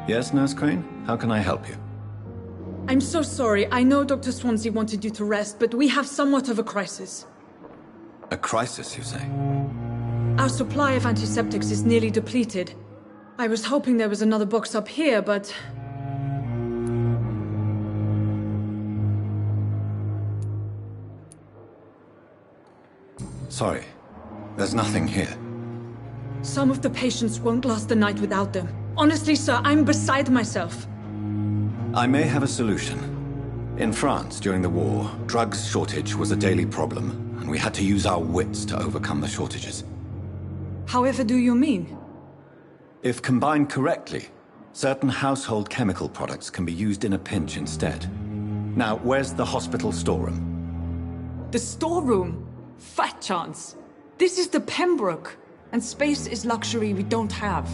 Yes, Nurse Crane? How can I help you? I'm so sorry. I know Dr. Swansea wanted you to rest, but we have somewhat of a crisis. A crisis, you say? Our supply of antiseptics is nearly depleted. I was hoping there was another box up here, but... Sorry. There's nothing here. Some of the patients won't last the night without them. Honestly, sir, I'm beside myself. I may have a solution. In France, during the war, drugs shortage was a daily problem, and we had to use our wits to overcome the shortages. However do you mean? If combined correctly, certain household chemical products can be used in a pinch instead. Now, where's the hospital storeroom? The storeroom? Fat chance. This is the Pembroke, and space is luxury we don't have.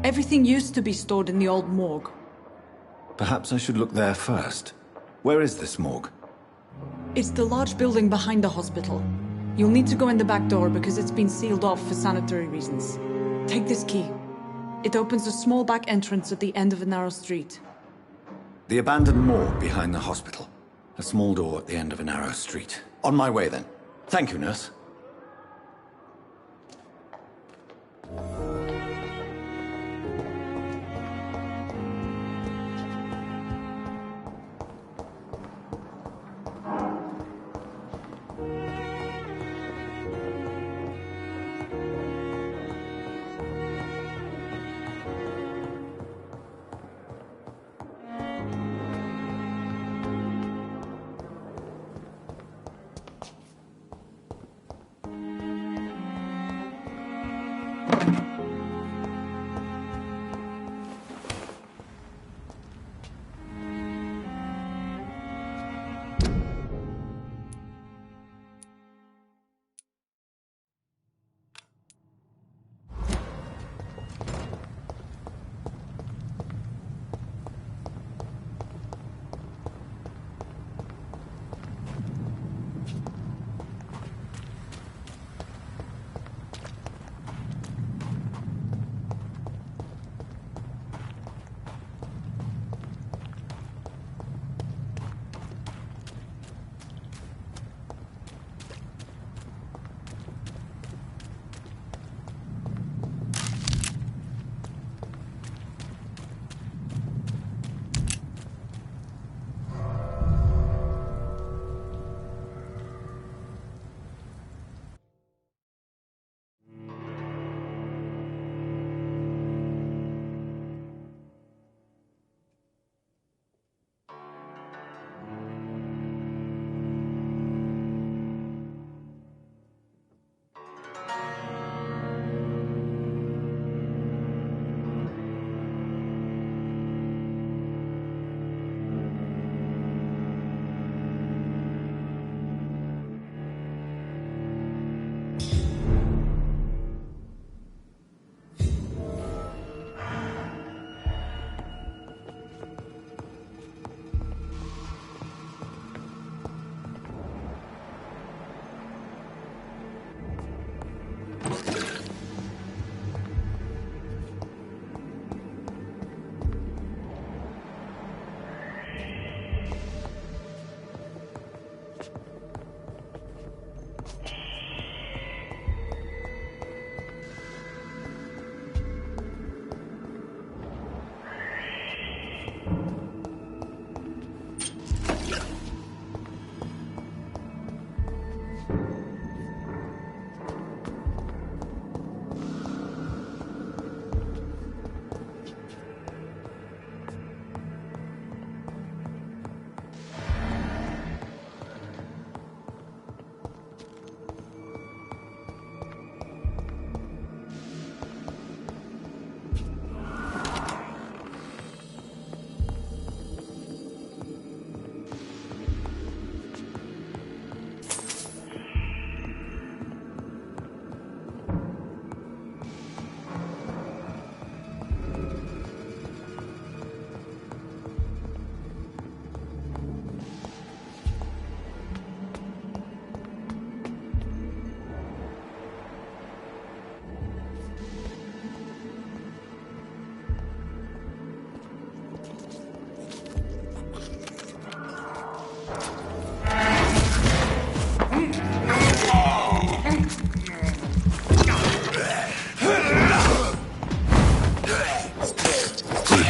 Everything used to be stored in the old morgue. Perhaps I should look there first. Where is this morgue? It's the large building behind the hospital. You'll need to go in the back door because it's been sealed off for sanitary reasons. Take this key. It opens a small back entrance at the end of a narrow street. The abandoned morgue behind the hospital. A small door at the end of a narrow street. On my way then. Thank you, nurse.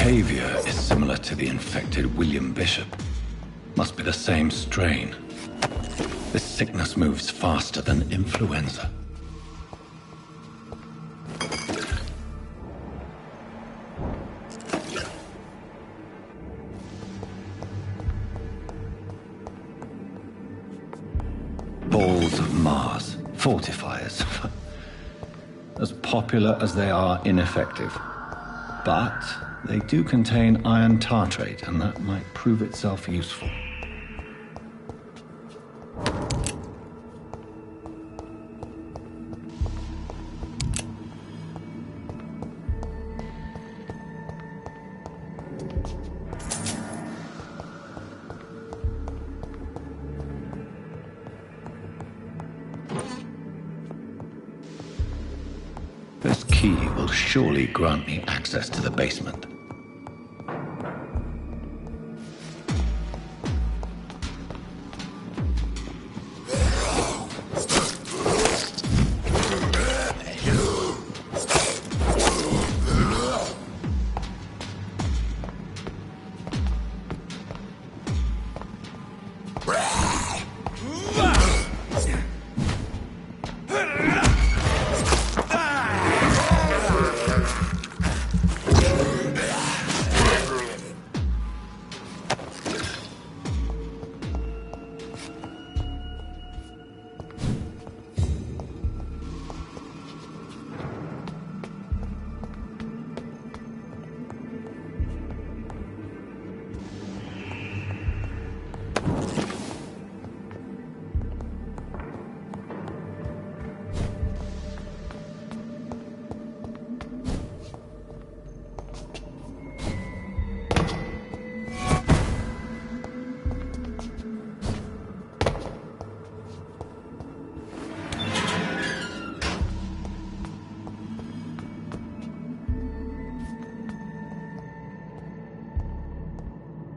behavior is similar to the infected William Bishop. Must be the same strain. This sickness moves faster than influenza. Balls of Mars, fortifiers. As popular as they are ineffective. But they do contain iron tartrate, and that might prove itself useful. This key will surely grant me access to the basement.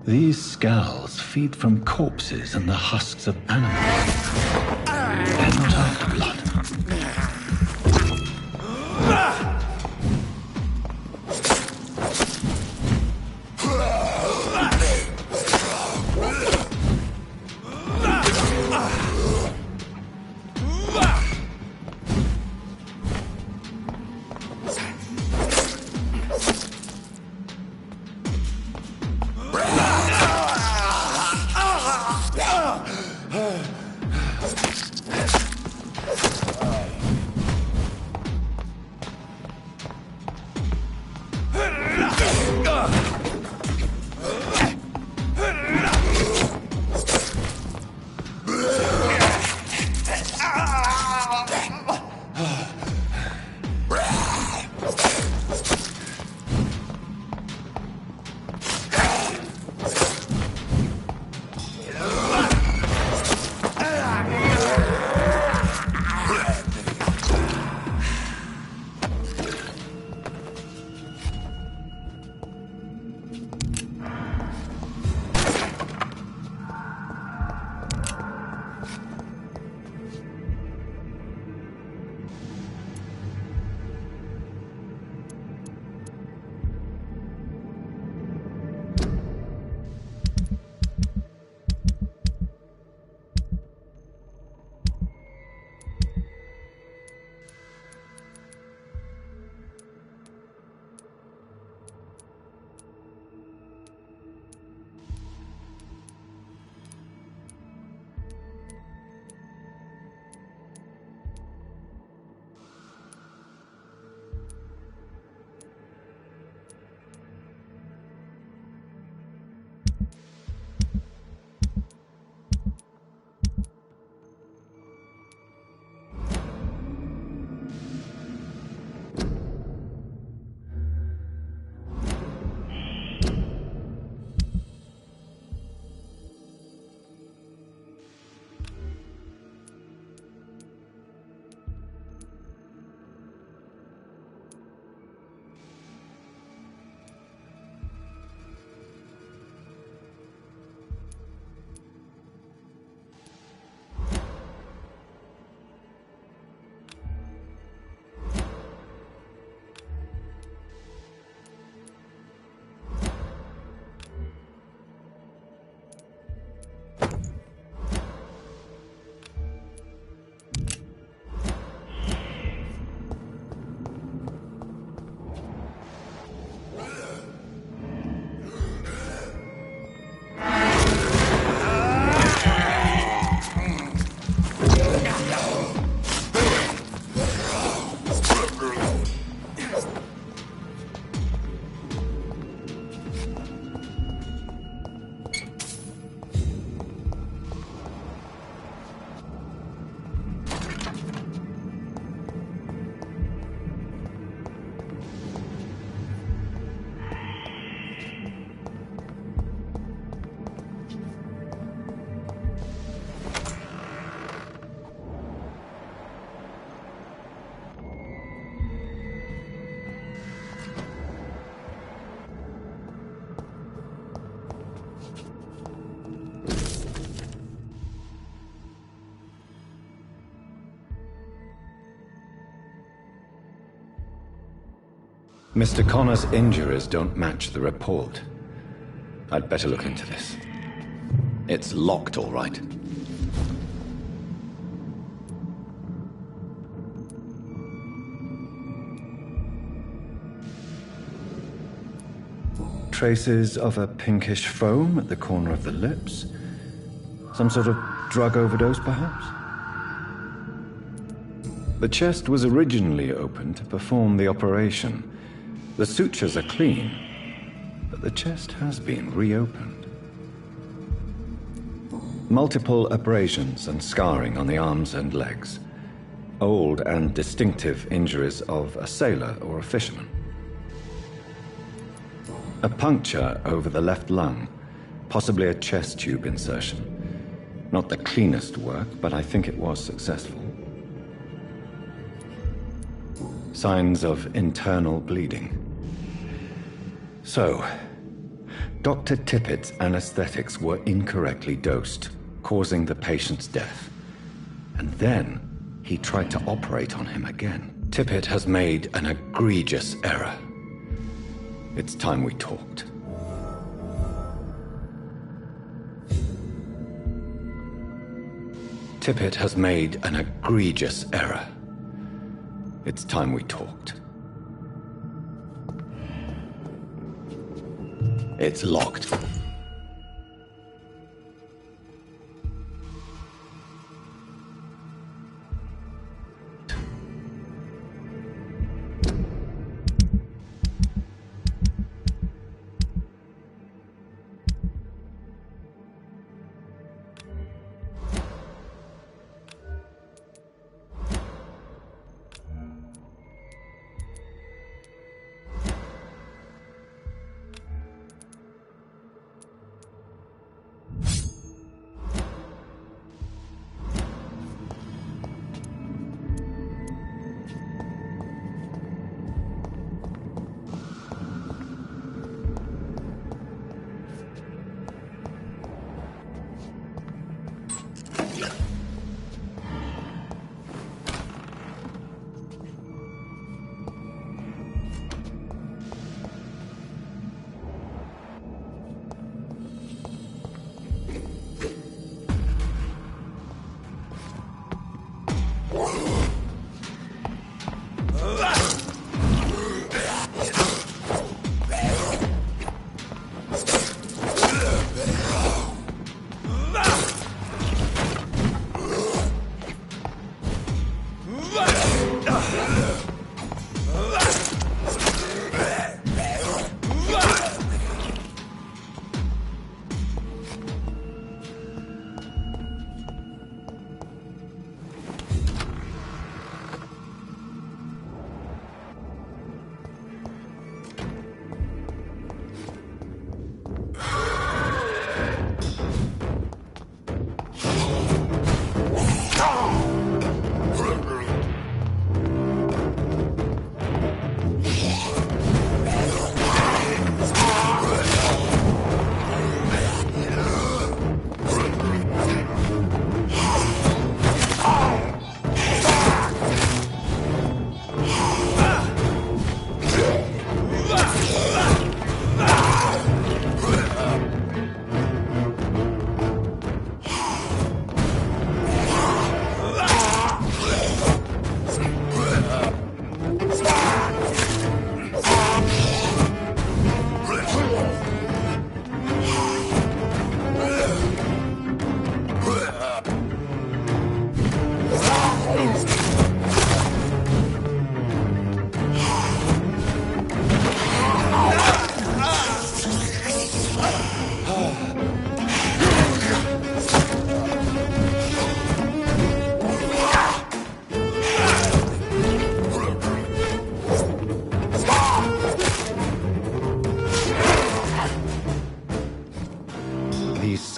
These skulls feed from corpses and the husks of animals. They're not after blood. Mr. Connor's injuries don't match the report. I'd better look into this. It's locked, all right. Traces of a pinkish foam at the corner of the lips. Some sort of drug overdose, perhaps? The chest was originally open to perform the operation. The sutures are clean, but the chest has been reopened. Multiple abrasions and scarring on the arms and legs. Old and distinctive injuries of a sailor or a fisherman. A puncture over the left lung, possibly a chest tube insertion. Not the cleanest work, but I think it was successful. Signs of internal bleeding. So, Dr. Tippett's anesthetics were incorrectly dosed, causing the patient's death. And then he tried to operate on him again. Tippett has made an egregious error. It's time we talked. Tippett has made an egregious error. It's time we talked. It's locked.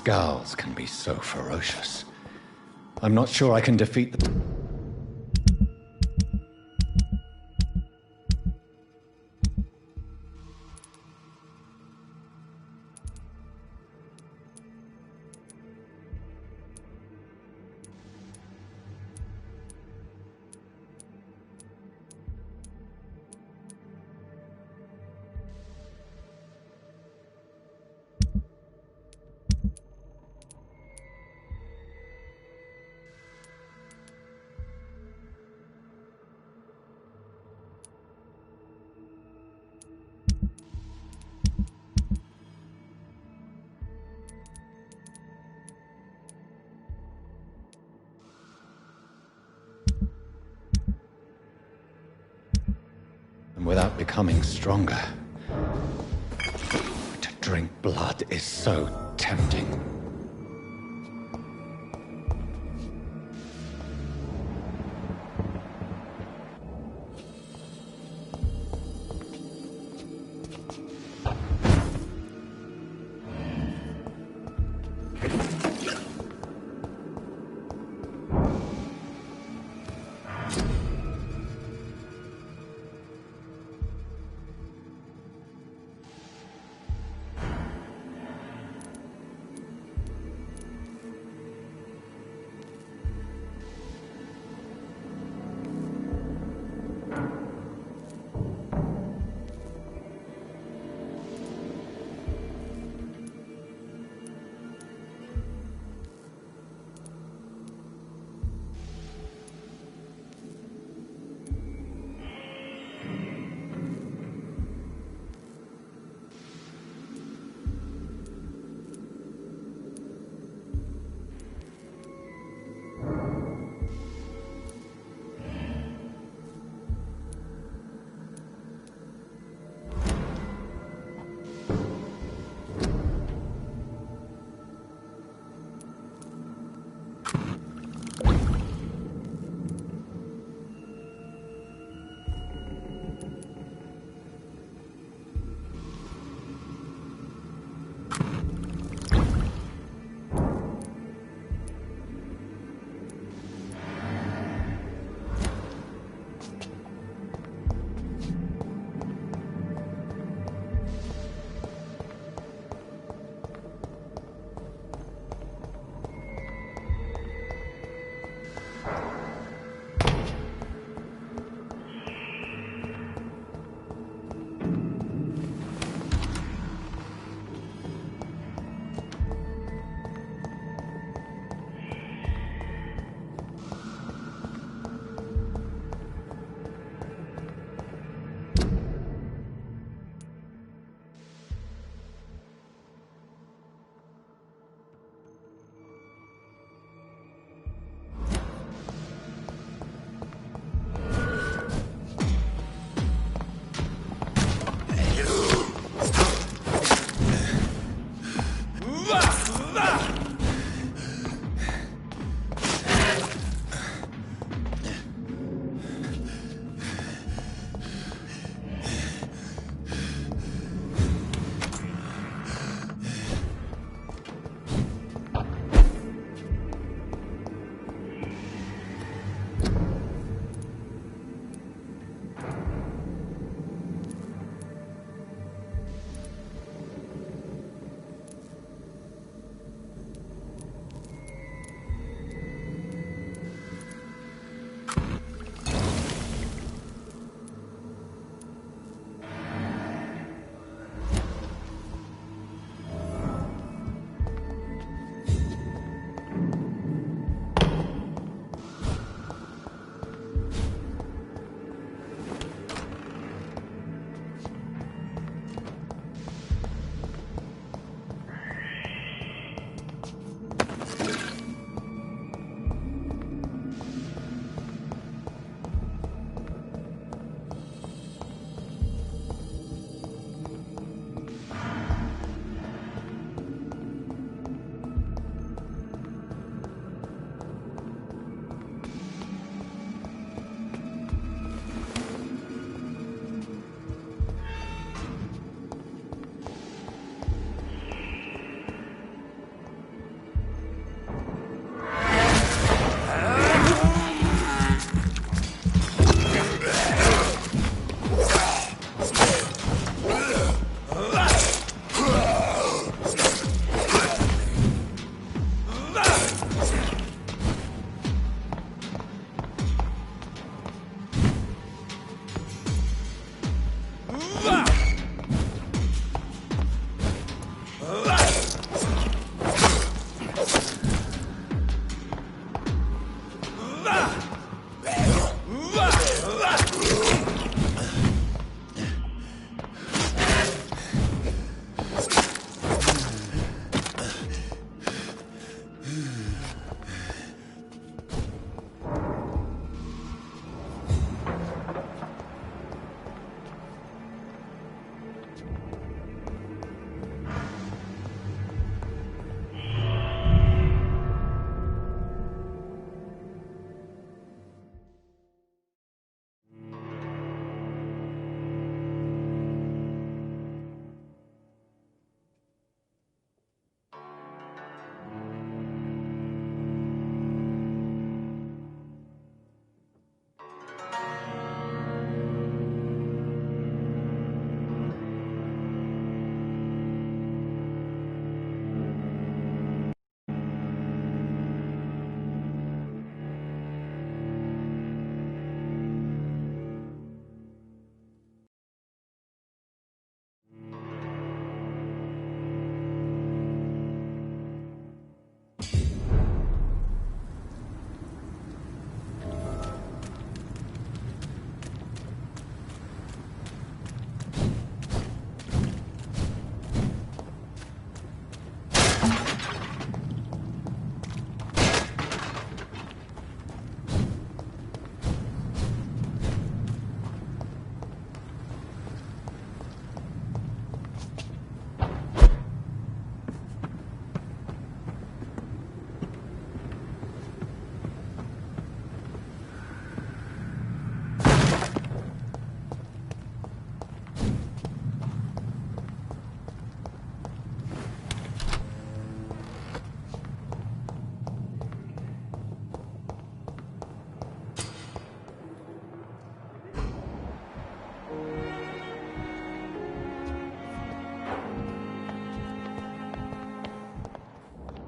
Scowls can be so ferocious. I'm not sure I can defeat them. becoming stronger. To drink blood is so tempting.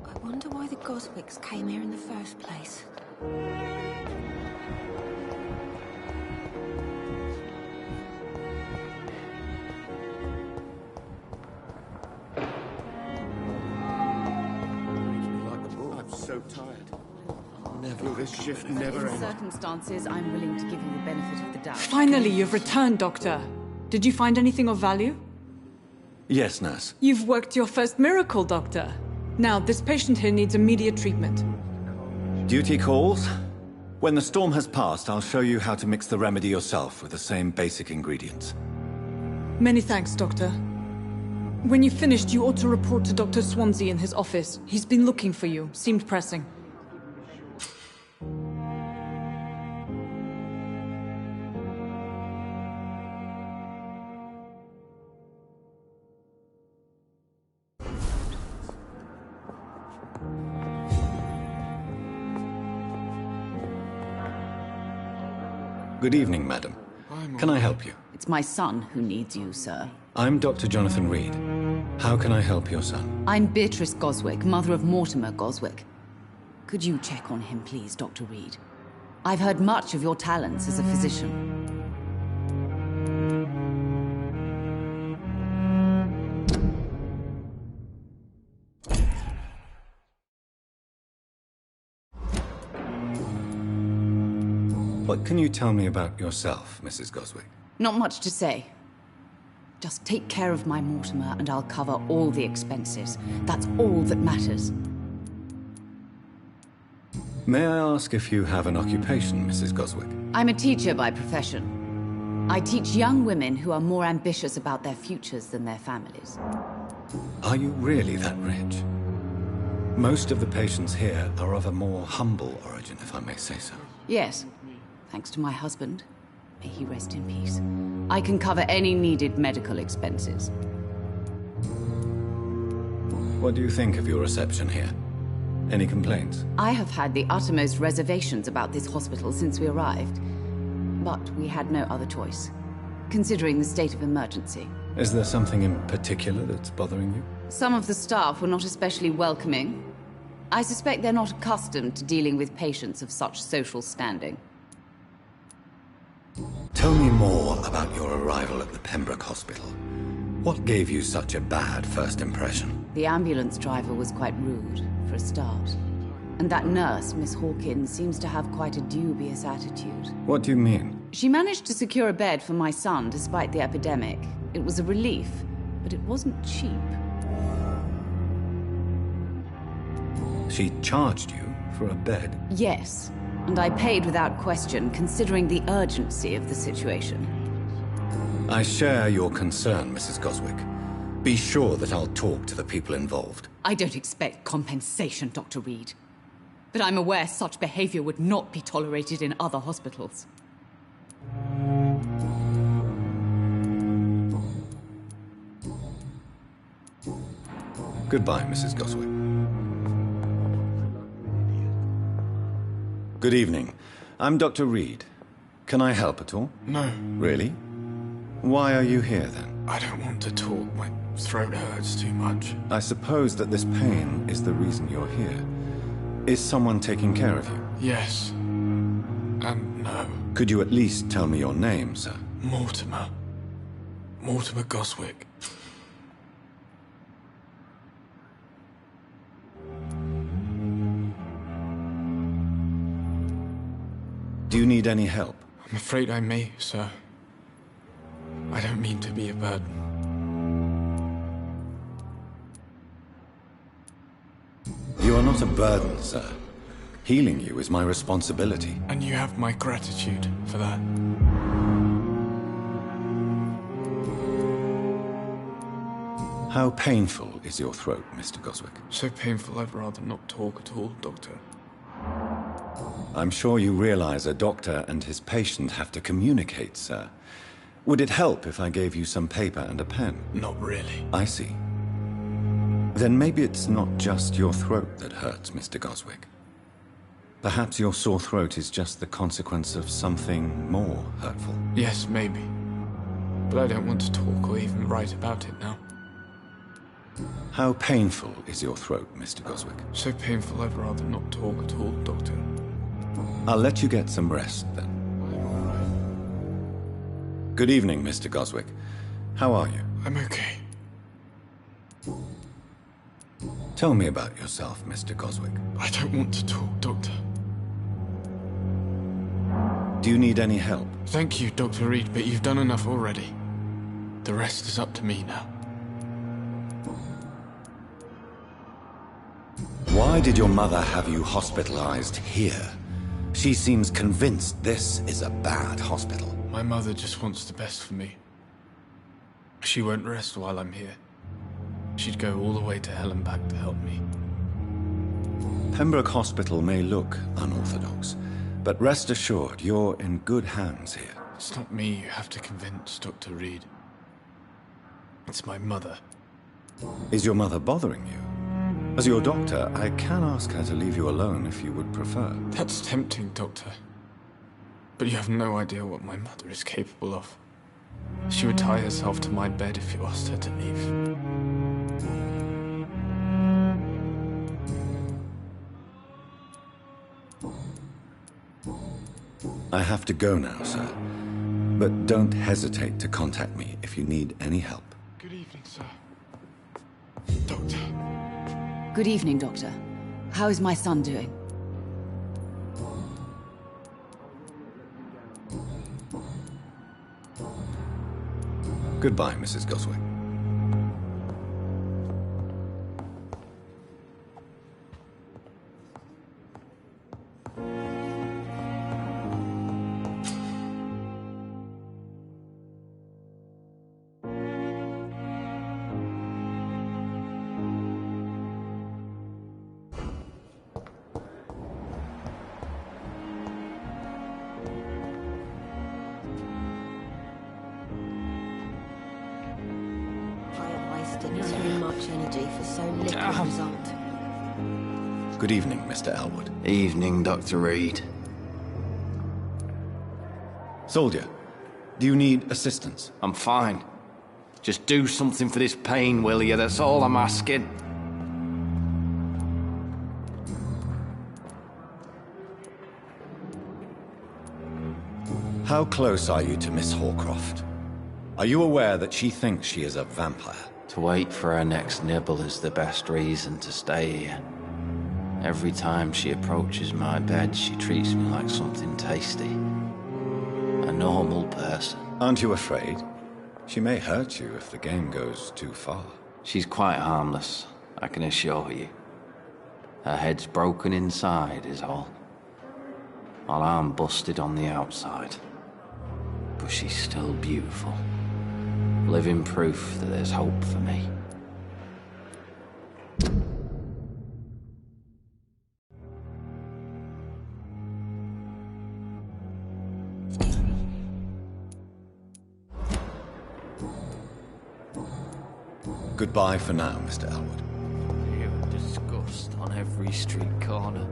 I wonder why the Goswicks came here in the first place. I'm so tired. Will this shift never In end? circumstances, I'm willing to give you the benefit of the doubt. Finally, you've returned, Doctor. Did you find anything of value? Yes, nurse. You've worked your first miracle, Doctor. Now, this patient here needs immediate treatment. Duty calls. When the storm has passed, I'll show you how to mix the remedy yourself with the same basic ingredients. Many thanks, Doctor. When you've finished, you ought to report to Dr. Swansea in his office. He's been looking for you. Seemed pressing. Good evening, madam. Can I help you? It's my son who needs you, sir. I'm Dr. Jonathan Reed. How can I help your son? I'm Beatrice Goswick, mother of Mortimer Goswick. Could you check on him, please, Dr. Reed? I've heard much of your talents as a physician. What can you tell me about yourself, Mrs. Goswick? Not much to say. Just take care of my Mortimer and I'll cover all the expenses. That's all that matters. May I ask if you have an occupation, Mrs. Goswick? I'm a teacher by profession. I teach young women who are more ambitious about their futures than their families. Are you really that rich? Most of the patients here are of a more humble origin, if I may say so. Yes, thanks to my husband. May he rest in peace. I can cover any needed medical expenses. What do you think of your reception here? Any complaints? I have had the uttermost reservations about this hospital since we arrived. But we had no other choice, considering the state of emergency. Is there something in particular that's bothering you? Some of the staff were not especially welcoming. I suspect they're not accustomed to dealing with patients of such social standing. Tell me more about your arrival at the Pembroke Hospital. What gave you such a bad first impression? The ambulance driver was quite rude, for a start. And that nurse, Miss Hawkins, seems to have quite a dubious attitude. What do you mean? She managed to secure a bed for my son despite the epidemic. It was a relief, but it wasn't cheap. She charged you for a bed? Yes, and I paid without question, considering the urgency of the situation. I share your concern, Mrs. Goswick. Be sure that I'll talk to the people involved. I don't expect compensation, Dr. Reed. But I'm aware such behavior would not be tolerated in other hospitals. Goodbye, Mrs. Goswick. Good evening. I'm Dr. Reed. Can I help at all? No, Really? Why are you here, then? I don't want to talk. My throat hurts too much. I suppose that this pain is the reason you're here. Is someone taking care of you? Yes. And no. Could you at least tell me your name, sir? Mortimer. Mortimer Goswick. Do you need any help? I'm afraid I may, sir. I don't mean to be a burden. You are not a burden, sir. Healing you is my responsibility. And you have my gratitude for that. How painful is your throat, Mr. Goswick? So painful I'd rather not talk at all, Doctor. I'm sure you realize a doctor and his patient have to communicate, sir. Would it help if I gave you some paper and a pen? Not really. I see. Then maybe it's not just your throat that hurts, Mr. Goswick. Perhaps your sore throat is just the consequence of something more hurtful. Yes, maybe. But I don't want to talk or even write about it now. How painful is your throat, Mr. Goswick? So painful I'd rather not talk at all, Doctor. I'll let you get some rest, then. Good evening, Mr. Goswick. How are you? I'm okay. Tell me about yourself, Mr. Goswick. I don't want to talk, Doctor. Do you need any help? Thank you, Dr. Reed, but you've done enough already. The rest is up to me now. Why did your mother have you hospitalized here? She seems convinced this is a bad hospital. My mother just wants the best for me. She won't rest while I'm here. She'd go all the way to hell and back to help me. Pembroke Hospital may look unorthodox, but rest assured you're in good hands here. It's not me you have to convince, Dr. Reed. It's my mother. Is your mother bothering you? As your doctor, I can ask her to leave you alone if you would prefer. That's tempting, Doctor. But you have no idea what my mother is capable of. She would tie herself to my bed if you asked her to leave. I have to go now, sir. But don't hesitate to contact me if you need any help. Good evening, sir. Doctor. Good evening, Doctor. How is my son doing? Goodbye, Mrs. Goswick. Too much energy for so little result. Good evening, Mr. Elwood. Evening, Dr. Reed. Soldier, do you need assistance? I'm fine. Just do something for this pain, will you? That's all I'm asking. How close are you to Miss Horcroft? Are you aware that she thinks she is a vampire? To wait for her next nibble is the best reason to stay here. Every time she approaches my bed, she treats me like something tasty. A normal person. Aren't you afraid? She may hurt you if the game goes too far. She's quite harmless, I can assure you. Her head's broken inside is all. While I'm busted on the outside. But she's still beautiful. living proof that there's hope for me. Goodbye for now, Mr. Elwood. You disgust on every street corner.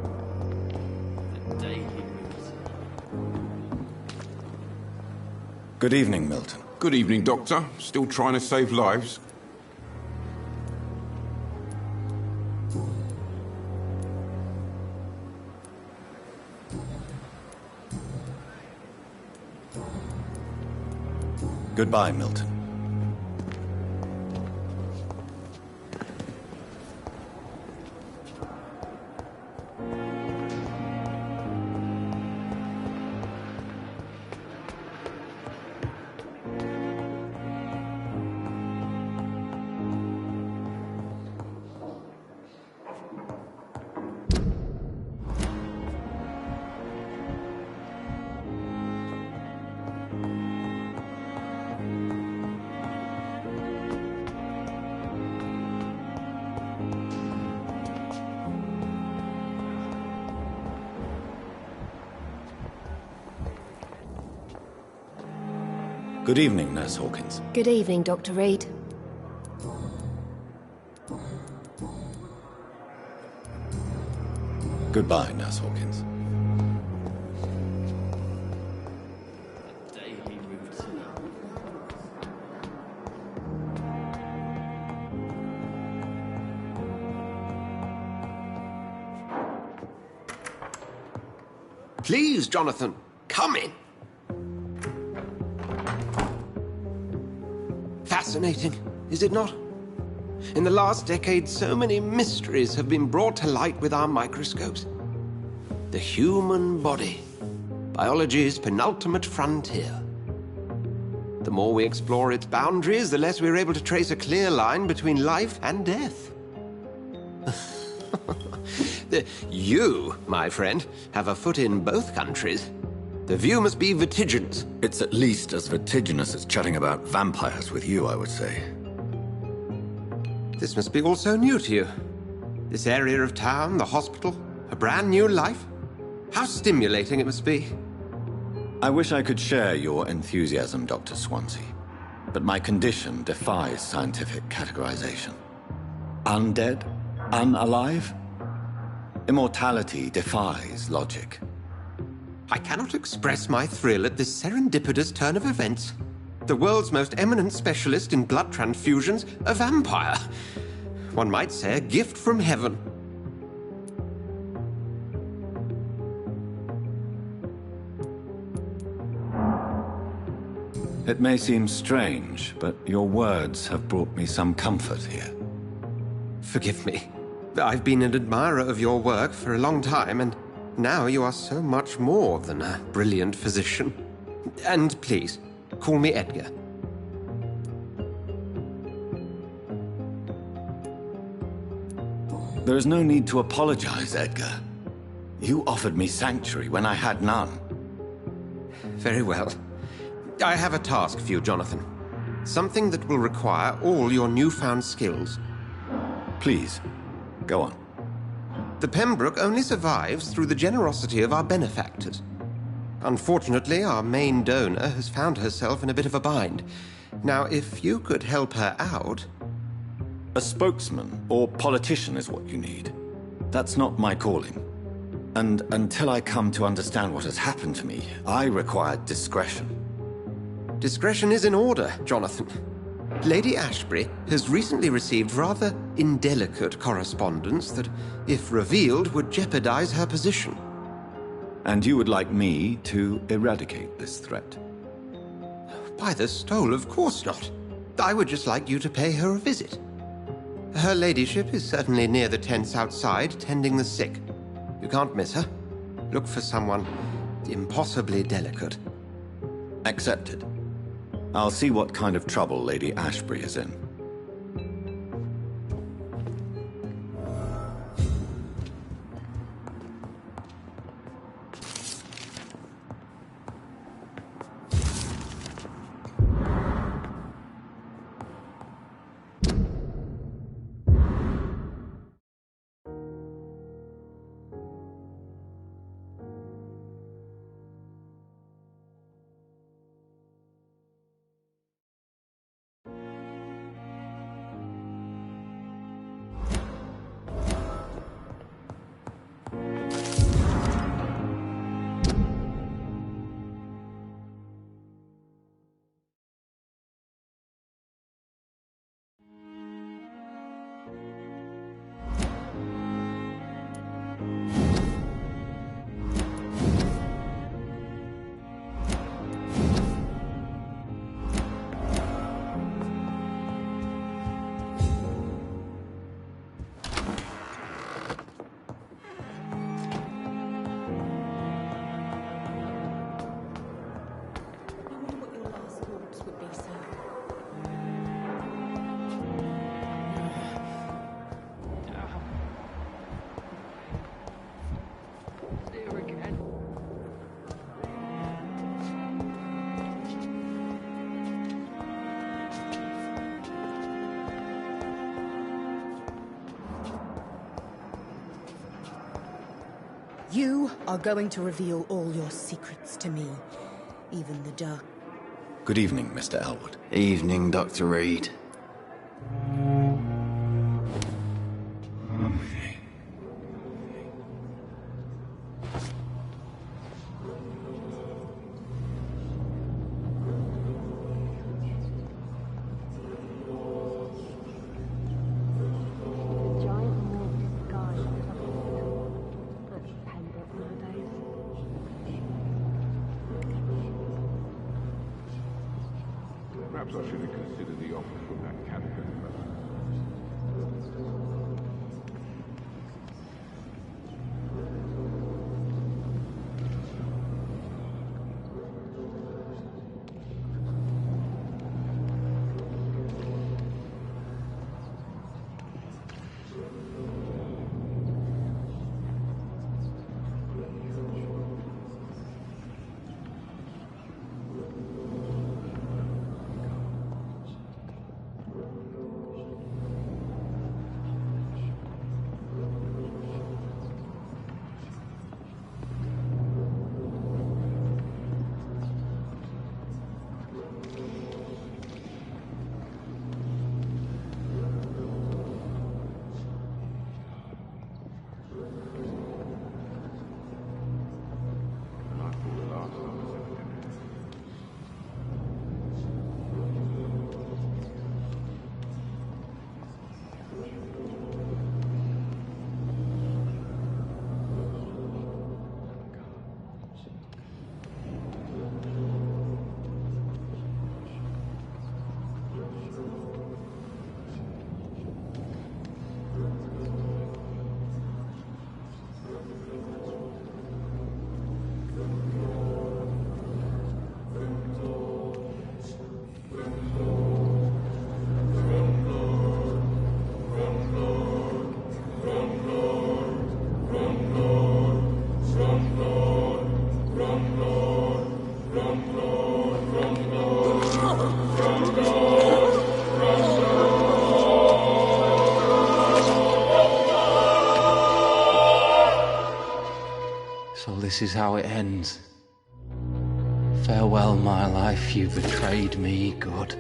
The daily routine. Good evening, Milton. Good evening, Doctor. Still trying to save lives? Goodbye, Milton. Good evening, Nurse Hawkins. Good evening, Dr. Reed. Goodbye, Nurse Hawkins. The daily routine. Please, Jonathan, come in. Fascinating, is it not? In the last decade, so many mysteries have been brought to light with our microscopes. The human body, biology's penultimate frontier. The more we explore its boundaries, the less we're able to trace a clear line between life and death. You, my friend, have a foot in both countries. The view must be vertiginous. It's at least as vertiginous as chatting about vampires with you, I would say. This must be all so new to you. This area of town, the hospital, a brand new life. How stimulating it must be. I wish I could share your enthusiasm, Dr. Swansea, but my condition defies scientific categorization. Undead? Unalive? Immortality defies logic. I cannot express my thrill at this serendipitous turn of events. The world's most eminent specialist in blood transfusions, a vampire. One might say a gift from heaven. It may seem strange, but your words have brought me some comfort here. Forgive me. I've been an admirer of your work for a long time, and now you are so much more than a brilliant physician. And please, call me Edgar. There is no need to apologize, Edgar. You offered me sanctuary when I had none. Very well. I have a task for you, Jonathan. Something that will require all your newfound skills. Please, go on. The Pembroke only survives through the generosity of our benefactors. Unfortunately, our main donor has found herself in a bit of a bind. Now, if you could help her out... A spokesman or politician is what you need. That's not my calling. And until I come to understand what has happened to me, I require discretion. Discretion is in order, Jonathan. Lady Ashbury has recently received rather indelicate correspondence that, if revealed, would jeopardize her position. And you would like me to eradicate this threat? By the stole, of course not. I would just like you to pay her a visit. Her ladyship is certainly near the tents outside, tending the sick. You can't miss her. Look for someone impossibly delicate. Accepted. I'll see what kind of trouble Lady Ashbury is in. You are going to reveal all your secrets to me, even the dark. Good evening, Mr. Elwood. Evening, Dr. Reed. Perhaps I should have considered the offer from that candidate first. So this is how it ends. Farewell, my life, you betrayed me, good.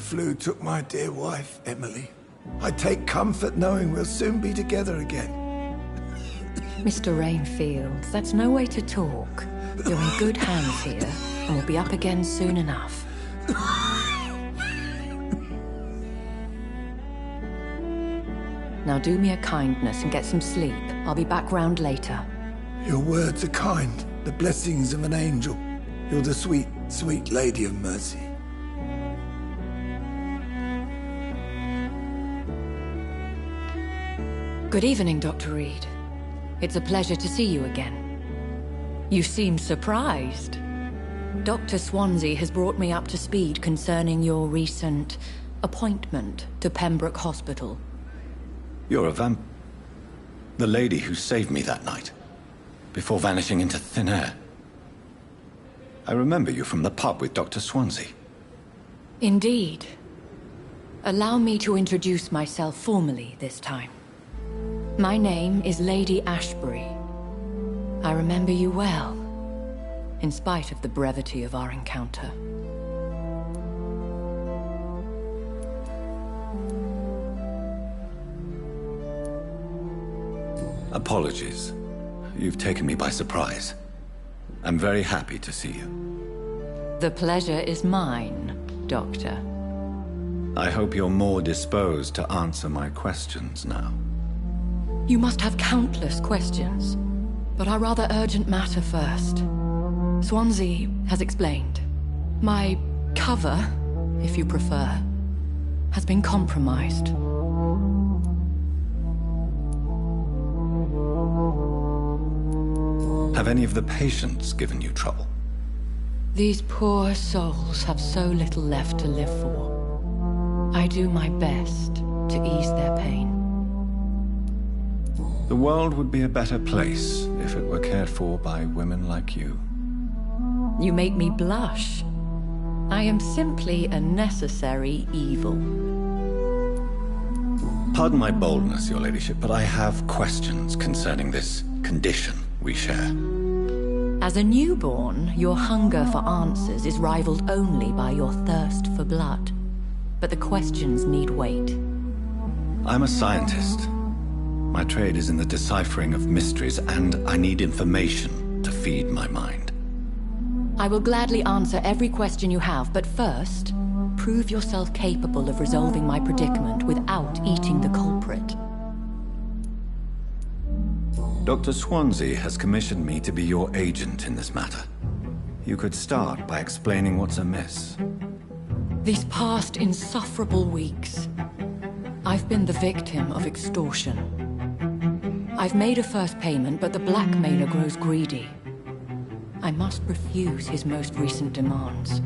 The flu took my dear wife, Emily. I take comfort knowing we'll soon be together again. Mr. Rainfield, that's no way to talk. You're in good hands here, and we'll be up again soon enough. Now do me a kindness and get some sleep. I'll be back round later. Your words are kind, the blessings of an angel. You're the sweet, sweet Lady of Mercy. Good evening, Dr. Reed. It's a pleasure to see you again. You seem surprised. Dr. Swansea has brought me up to speed concerning your recent appointment to Pembroke Hospital. You're a the lady who saved me that night, before vanishing into thin air. I remember you from the pub with Dr. Swansea. Indeed. Allow me to introduce myself formally this time. My name is Lady Ashbury. I remember you well, in spite of the brevity of our encounter. Apologies. You've taken me by surprise. I'm very happy to see you. The pleasure is mine, Doctor. I hope you're more disposed to answer my questions now. You must have countless questions, but our rather urgent matter first. Swansea has explained. My cover, if you prefer, has been compromised. Have any of the patients given you trouble? These poor souls have so little left to live for. I do my best to ease their pain. The world would be a better place if it were cared for by women like you. You make me blush. I am simply a necessary evil. Pardon my boldness, your ladyship, but I have questions concerning this condition we share. As a newborn, your hunger for answers is rivaled only by your thirst for blood. But the questions need wait. I'm a scientist. My trade is in the deciphering of mysteries, and I need information to feed my mind. I will gladly answer every question you have, but first, prove yourself capable of resolving my predicament without eating the culprit. Dr. Swansea has commissioned me to be your agent in this matter. You could start by explaining what's amiss. These past insufferable weeks, I've been the victim of extortion. I've made a first payment, but the blackmailer grows greedy. I must refuse his most recent demands.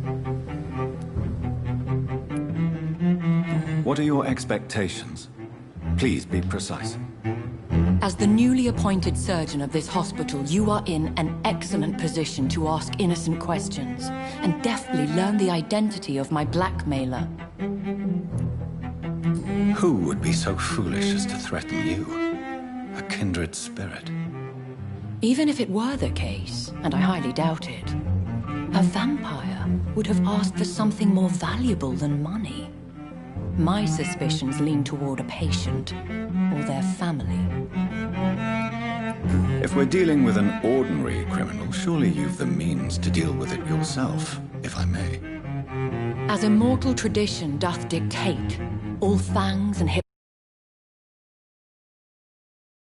What are your expectations? Please be precise. As the newly appointed surgeon of this hospital, you are in an excellent position to ask innocent questions and deftly learn the identity of my blackmailer. Who would be so foolish as to threaten you? A kindred spirit. Even if it were the case, and I highly doubt it, a vampire would have asked for something more valuable than money. My suspicions lean toward a patient or their family. If we're dealing with an ordinary criminal, surely you've the means to deal with it yourself, if I may. As immortal tradition doth dictate, all fangs and